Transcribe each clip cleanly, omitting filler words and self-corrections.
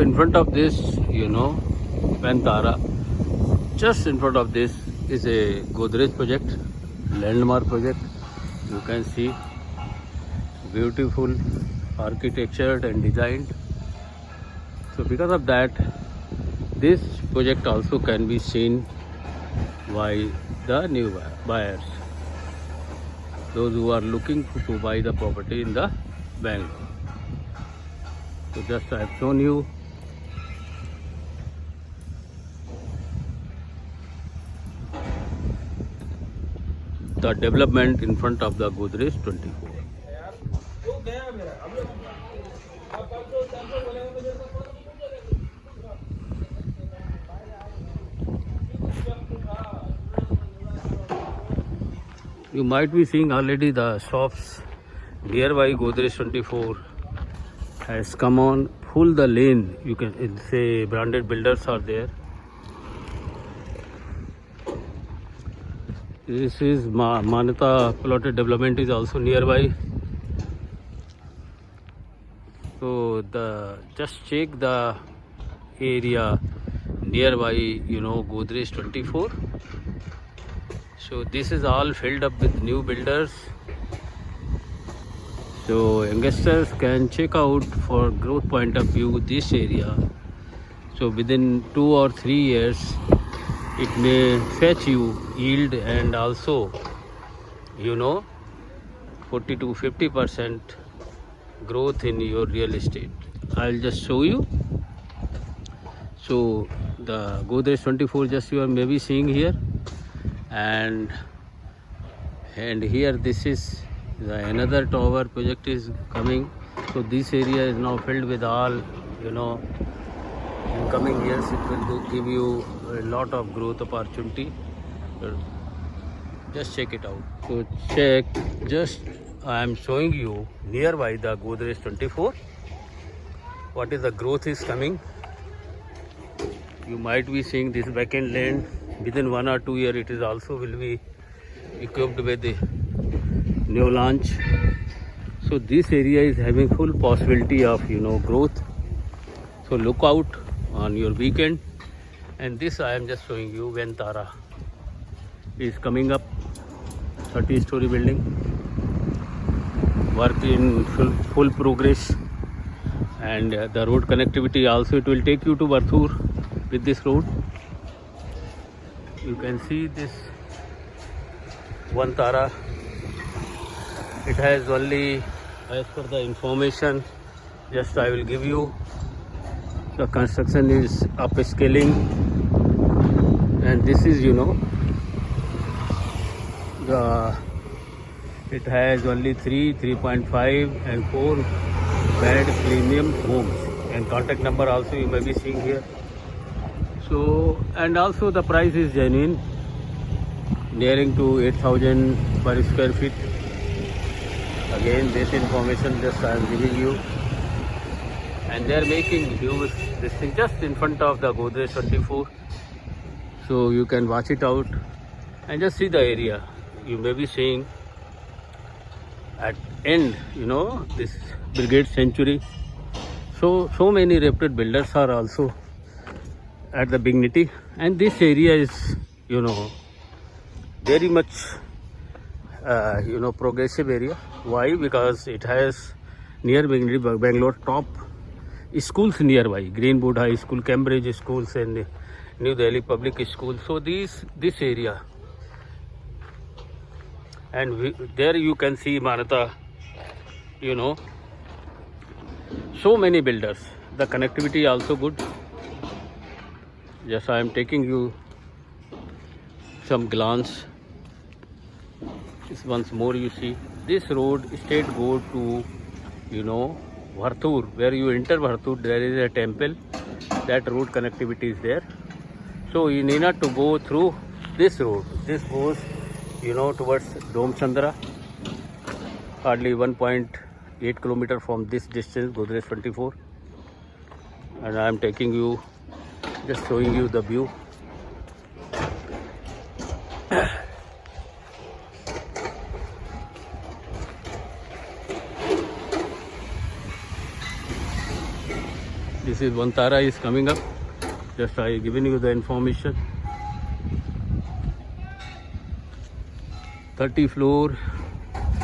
in front of this, Vantara, just in front of this is a Godrej project, landmark project. You can see beautiful architectured and designed. So because of that, this project also can be seen by the new buyers, those who are looking to buy the property in the Bangalore. So just I have shown you the development in front of the Godrej 24. You might be seeing already the shops nearby Godrej 24 has come on full the lane. You can say branded builders are there. This is Manyata plotted development is also nearby. So just check the area nearby, Godrej 24. So this is all filled up with new builders. So investors can check out for growth point of view this area. So within 2 or 3 years, it may fetch you yield and also 40 to 50% growth in your real estate. I'll just show you. So the Godrej 24 just you are maybe seeing here, and here this is another tower project is coming. So this area is now filled with all, in coming years it will give you a lot of growth opportunity. Just check it out. So check, just I am showing you nearby the Godrej 24 what is the growth is coming. You might be seeing this vacant land. Within 1 or 2 years it is also will be equipped with the new launch. So this area is having full possibility of growth. So look out on your weekend. And this I am just showing you Vantara is coming up, 30-story building, work in full progress, and the road connectivity also, it will take you to Varthur with this road. You can see this Vantara. It has only, as per the information just I will give you, the construction is upscaling, and this is it has only 3.5 and 4 bed premium homes, and contact number also you may be seeing here. So, and also the price is genuine, nearing to 8,000 per square feet. Again, this information just I am giving you, and they are making huge this thing just in front of the Godrej 24. So you can watch it out and just see the area. You may be seeing at end, this Brigade Century. So many reputed builders are also at the Bignity, and this area is very much progressive area. Why? Because it has near Bangalore top schools nearby, Greenwood High School, Cambridge schools, and New Delhi Public School. So this area, and there you can see Manyata, so many builders. The connectivity also good. Just I am taking you some glance. Once more you see this road straight go to Varthur. Where you enter Varthur, there is a temple. That road connectivity is there. So you need not to go through this road. This goes towards Dom Chandra, hardly 1.8 kilometer from this distance, Godrej 24. And I am taking you, just showing you the view. This is Vantara is coming up. Just I giving you the information. 30 floor,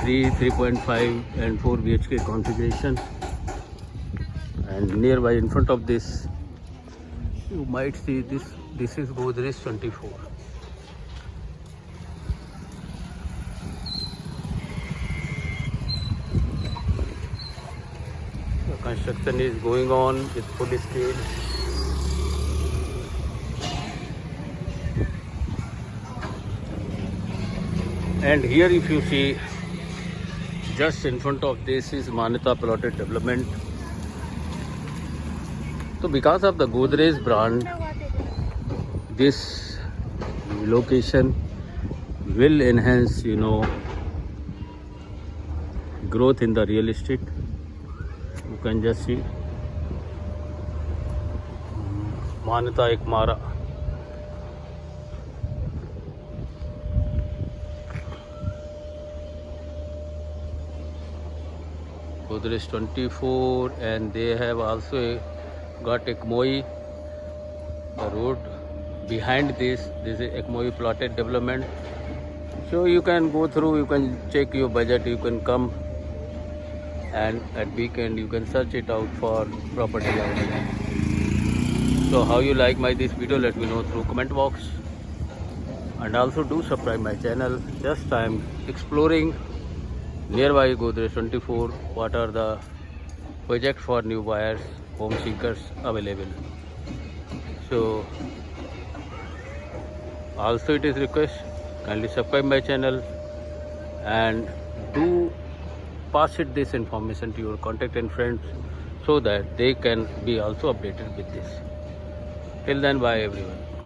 3.5 and 4 BHK configuration. And nearby in front of this, you might see this. This is Godrej 24. The construction is going on with full scale. And here if you see, just in front of this is Manyata plotted development. So because of the Godrej brand, this location will enhance, growth in the real estate. You can just see Manyata Ekmara. Godrej 24, and they have also got Ekmoi, the road behind this is Ekmoi plotted development. So you can go through, you can check your budget, you can come, and at weekend you can search it out for property available. So how you like this video, let me know through comment box, and also do subscribe my channel. Just I am exploring nearby Godrej 24 what are the projects for new buyers, home seekers available. So also it is request, kindly subscribe my channel and do pass it this information to your contact and friends so that they can be also updated with this. Till then, bye everyone.